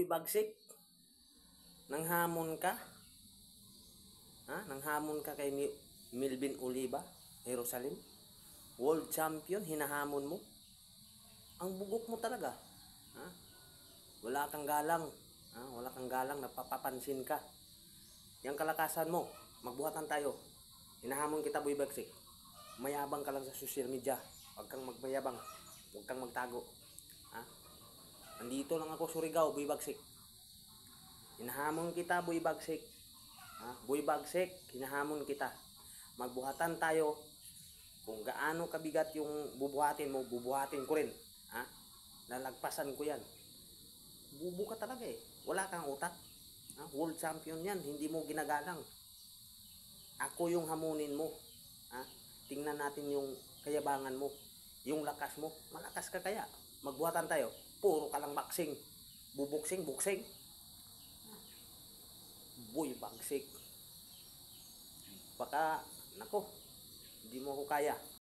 Boy Bagsik, nanghamon ka? Ha? Nanghamon ka kay Melvin Oliva, Jerusalem? World champion, hinahamon mo? Ang bugok mo talaga. Ha? Wala kang galang. Ha? Wala kang galang, napapapansin ka. Yang kalakasan mo, magbuhatan tayo. Hinahamon kita, Boy Bagsik. Mayabang ka lang sa social media. Huwag kang magmayabang. Huwag kang magtago. Ha? Nandito lang ako, Surigao, Boy Bagsik. Hinahamon kita, Boy Bagsik. Ha? Boy Bagsik, hinahamon kita. Magbuhatan tayo. Kung gaano kabigat yung bubuhatin mo, bubuhatin ko rin. Ha? Lalagpasan ko yan. Bubo ka talaga eh. Wala kang utak. Ha? World champion yan. Hindi mo ginagalang. Ako yung hamunin mo. Ha? Tingnan natin yung kayabangan mo. Yung lakas mo. Malakas ka kaya. Magbuhatan tayo. Puro ka lang boxing. Buboksing, boksing. Boy Bagsik. Baka, nako, hindi mo ko kaya.